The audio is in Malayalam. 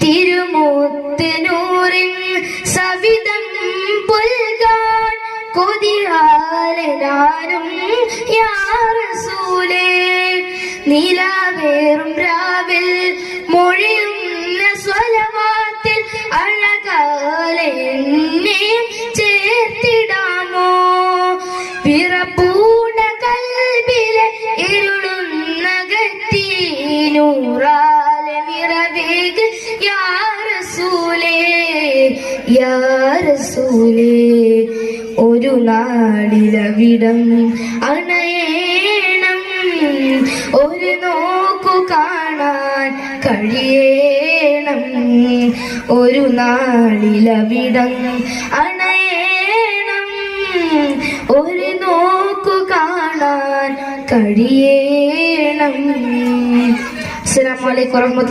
തിരുമുത്തിനൂറിൻ സവിധം പുൽകാൻ കൊതിയാലെ ഞാനും യാ റസൂലേ. നിലാവേറും രാവിൽ മൊഴിയുന്ന സ്വലവാത്തിൽ അഴകാലെ എന്നെയും ചേർത്തിടാമോ? പിറപ്പൂണ കൽബിലെ ഇരുളുന്ന ഗത്തി നൂറാലെ നിറവേക് യാ റസൂലേ, യാ റസൂലേ. ഒരു നാളിലവിടം അണയേണം, ഒരു നോക്കു കാണാൻ കഴിയണം. ഒരു നാളിലവിടം അണയേണം, ഒരു നോക്കു കാണാൻ കഴിയണം. അസ്സലാമു അലൈക്കും വറഹ്മത്തുള്ളാഹി.